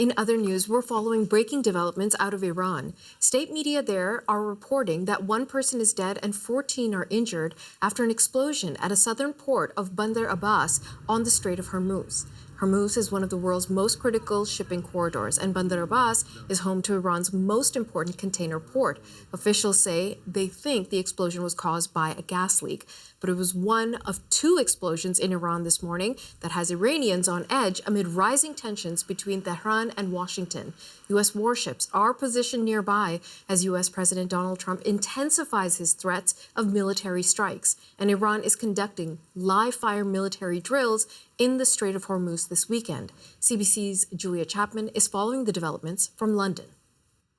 In other news, we're following breaking developments out of Iran. State media there are reporting that one person is dead and 14 are injured after an explosion at a southern port of Bandar Abbas on the Strait of Hormuz. Hormuz is one of the world's most critical shipping corridors, and Bandar Abbas is home to Iran's most important container port. Officials say they think the explosion was caused by a gas leak, but it was one of two explosions in Iran this morning that has Iranians on edge amid rising tensions between Tehran and Washington. U.S. warships are positioned nearby as U.S. President Donald Trump intensifies his threats of military strikes, and Iran is conducting live-fire military drills in the Strait of Hormuz this weekend. CBC's Julia Chapman is following the developments from London.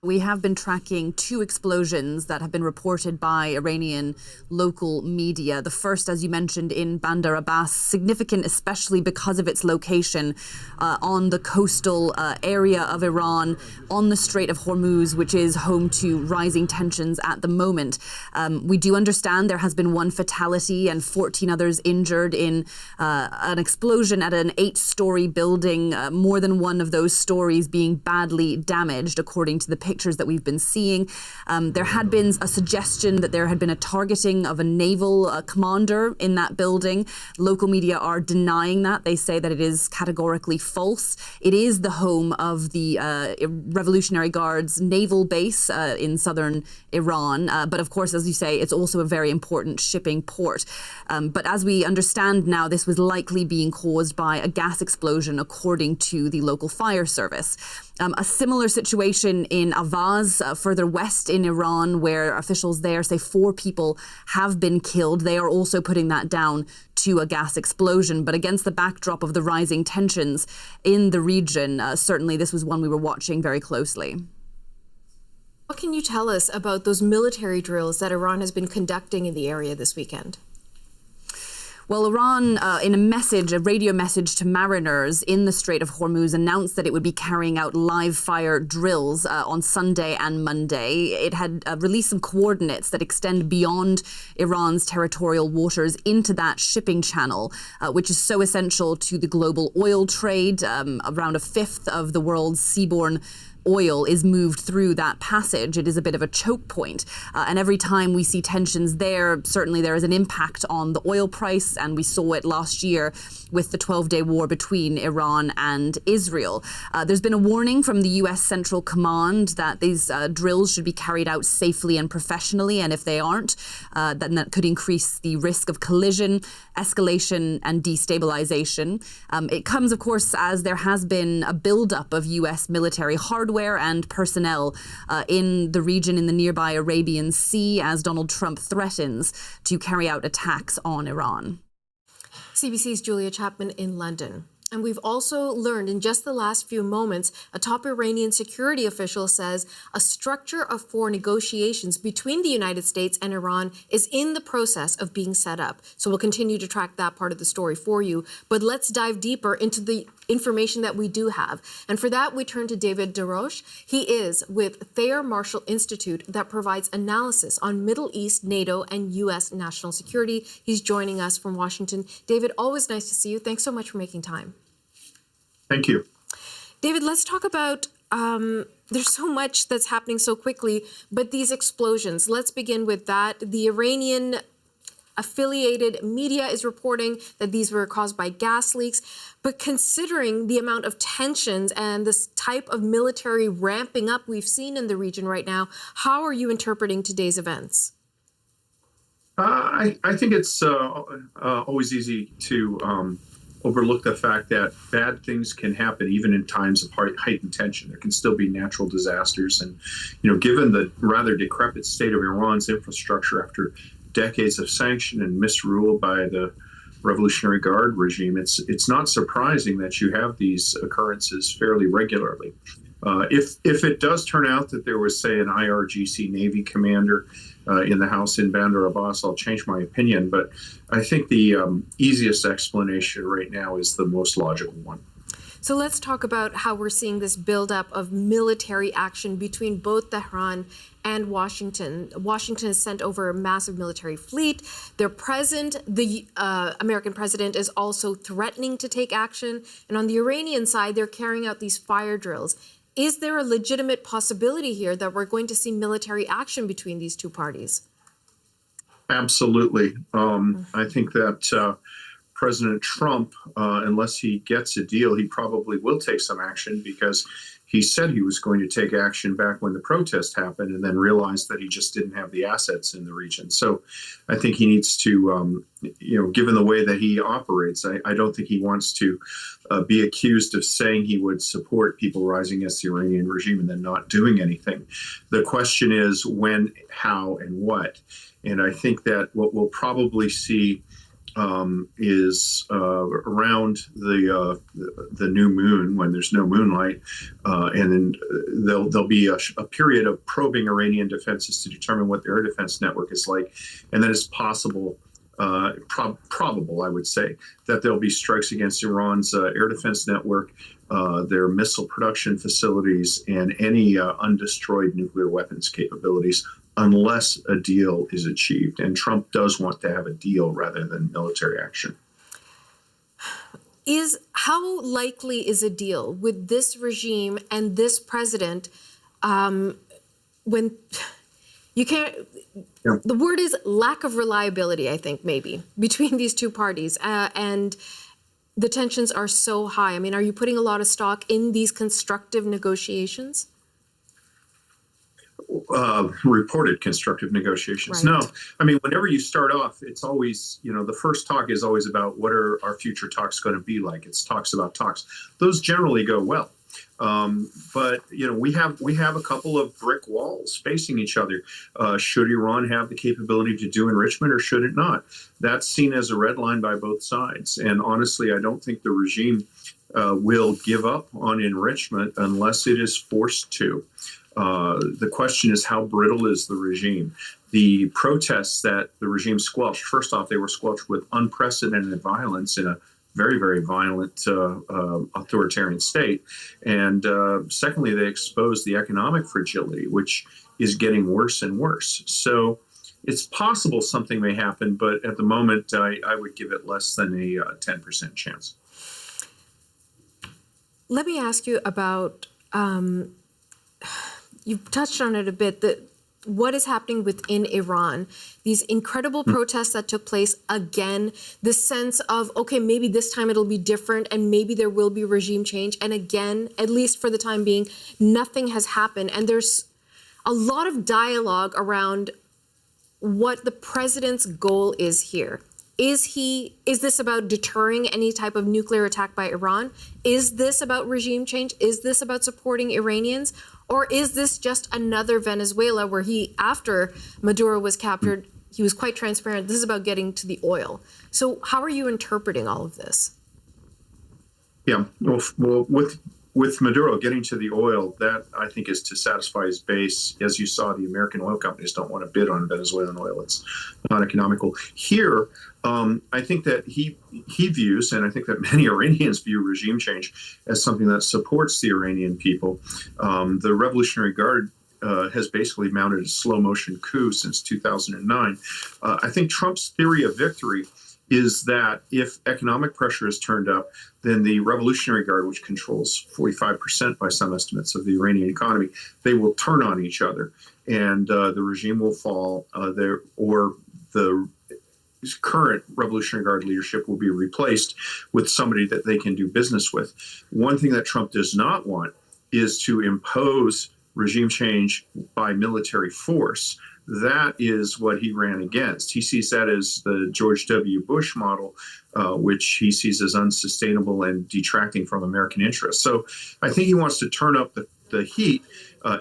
We have been tracking two explosions that have been reported by Iranian local media. The first, as you mentioned, in Bandar Abbas, significant especially because of its location on the coastal area of Iran, on the Strait of Hormuz, which is home to rising tensions at the moment. We do understand there has been one fatality and 14 others injured in an explosion at an 8-story building, more than one of those stories being badly damaged, according to the pictures that we've been seeing. There had been a suggestion that there had been a targeting of a naval commander in that building. Local media are denying that. They say that it is categorically false. It is the home of the Revolutionary Guard's naval base in southern Iran. But of course, as you say, it's also a very important shipping port. But as we understand now, this was likely being caused by a gas explosion, according to the local fire service. A similar situation in Avaz, further west in Iran, where officials there say 4 people have been killed. They are also putting that down to a gas explosion. But against the backdrop of the rising tensions in the region, certainly this was one we were watching very closely. What can you tell us about those military drills that Iran has been conducting in the area this weekend? Well, Iran, in a radio message to mariners in the Strait of Hormuz, announced that it would be carrying out live-fire drills on Sunday and Monday. It had released some coordinates that extend beyond Iran's territorial waters into that shipping channel, which is so essential to the global oil trade. Around a fifth of the world's seaborne oil is moved through that passage. It is a bit of a choke point. And every time we see tensions there, certainly there is an impact on the oil price. And we saw it last year with the 12-day war between Iran and Israel. There's been a warning from the U.S. Central Command that these drills should be carried out safely and professionally. And if they aren't, then that could increase the risk of collision, escalation, and destabilization. It comes, of course, as there has been a buildup of U.S. military hardware and personnel in the region in the nearby Arabian Sea as Donald Trump threatens to carry out attacks on Iran. CBC's Julia Chapman in London. And we've also learned in just the last few moments, a top Iranian security official says a structure for negotiations between the United States and Iran is in the process of being set up. So we'll continue to track that part of the story for you. But let's dive deeper into the information that we do have. And for that, we turn to David Roches. He is with Thayer Marshall Institute that provides analysis on Middle East, NATO, and U.S. national security. He's joining us from Washington. David, always nice to see you. Thanks so much for making time. Thank you. David, let's talk about, there's so much that's happening so quickly, but these explosions, let's begin with that. The Iranian affiliated media is reporting that these were caused by gas leaks. But considering the amount of tensions and this type of military ramping up we've seen in the region right now, how are you interpreting today's events? I think it's always easy to overlook the fact that bad things can happen even in times of heightened tension. There can still be natural disasters. And, given the rather decrepit state of Iran's infrastructure after decades of sanction and misrule by the Revolutionary Guard regime, it's not surprising that you have these occurrences fairly regularly. If it does turn out that there was, say, an IRGC Navy commander in the house in Bandar Abbas, I'll change my opinion. But I think the easiest explanation right now is the most logical one. So let's talk about how we're seeing this buildup of military action between both Tehran and Washington. Washington has sent over a massive military fleet. They're present. The American president is also threatening to take action. And on the Iranian side, they're carrying out these fire drills. Is there a legitimate possibility here that we're going to see military action between these two parties? Absolutely. I think that President Trump, unless he gets a deal, he probably will take some action, because he said he was going to take action back when the protest happened, and then realized that he just didn't have the assets in the region. So I think he needs to, given the way that he operates, I don't think he wants to be accused of saying he would support people rising against the Iranian regime and then not doing anything. The question is when, how, and what. And I think that what we'll probably see is around the new moon, when there's no moonlight, and then there'll be a period of probing Iranian defenses to determine what their air defense network is like, and then it's possible, probable, I would say, that there'll be strikes against Iran's air defense network, their missile production facilities, and any undestroyed nuclear weapons capabilities, unless a deal is achieved. And Trump does want to have a deal rather than military action. How likely is a deal with this regime and this president when you can't? Yeah. The word is lack of reliability, I think, maybe, between these two parties. And the tensions are so high. I mean, are you putting a lot of stock in these constructive negotiations? Reported constructive negotiations. Right. No, I mean, whenever you start off, it's always, the first talk is always about what are our future talks going to be like. It's talks about talks. Those generally go well. But we have a couple of brick walls facing each other. Should Iran have the capability to do enrichment, or should it not? That's seen as a red line by both sides. And honestly, I don't think the regime will give up on enrichment unless it is forced to. The question is, how brittle is the regime? The protests that the regime squelched, first off, they were squelched with unprecedented violence in a very, very violent authoritarian state. And secondly, they exposed the economic fragility, which is getting worse and worse. So it's possible something may happen, but at the moment, I would give it less than a 10% chance. Let me ask you about, you've touched on it a bit, what is happening within Iran, these incredible protests that took place again, the sense of, okay, maybe this time it'll be different and maybe there will be regime change. And again, at least for the time being, nothing has happened. And there's a lot of dialogue around what the president's goal is here. Is this about deterring any type of nuclear attack by Iran? Is this about regime change? Is this about supporting Iranians? Or is this just another Venezuela where after Maduro was captured, he was quite transparent, this is about getting to the oil. So how are you interpreting all of this? Yeah, well, with Maduro getting to the oil, that I think is to satisfy his base. As you saw, the American oil companies don't want to bid on Venezuelan oil. It's not economical. Here, I think that he views, and I think that many Iranians view, regime change as something that supports the Iranian people. The Revolutionary Guard has basically mounted a slow motion coup since 2009. I think Trump's theory of victory is that if economic pressure is turned up, then the Revolutionary Guard, which controls 45% by some estimates of the Iranian economy, they will turn on each other, and the regime will fall, or the current Revolutionary Guard leadership will be replaced with somebody that they can do business with. One thing that Trump does not want is to impose regime change by military force. That is what he ran against. He sees that as the George W. Bush model, which he sees as unsustainable and detracting from American interests. So I think he wants to turn up the heat.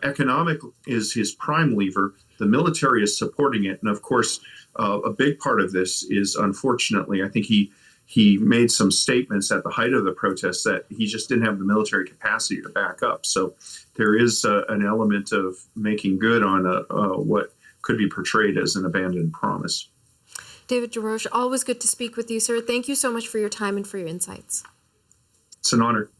Economic is his prime lever. The military is supporting it. And of course, a big part of this is, unfortunately, I think he made some statements at the height of the protests that he just didn't have the military capacity to back up. So there is an element of making good on what could be portrayed as an abandoned promise. David Roches, always good to speak with you, sir. Thank you so much for your time and for your insights. It's an honor.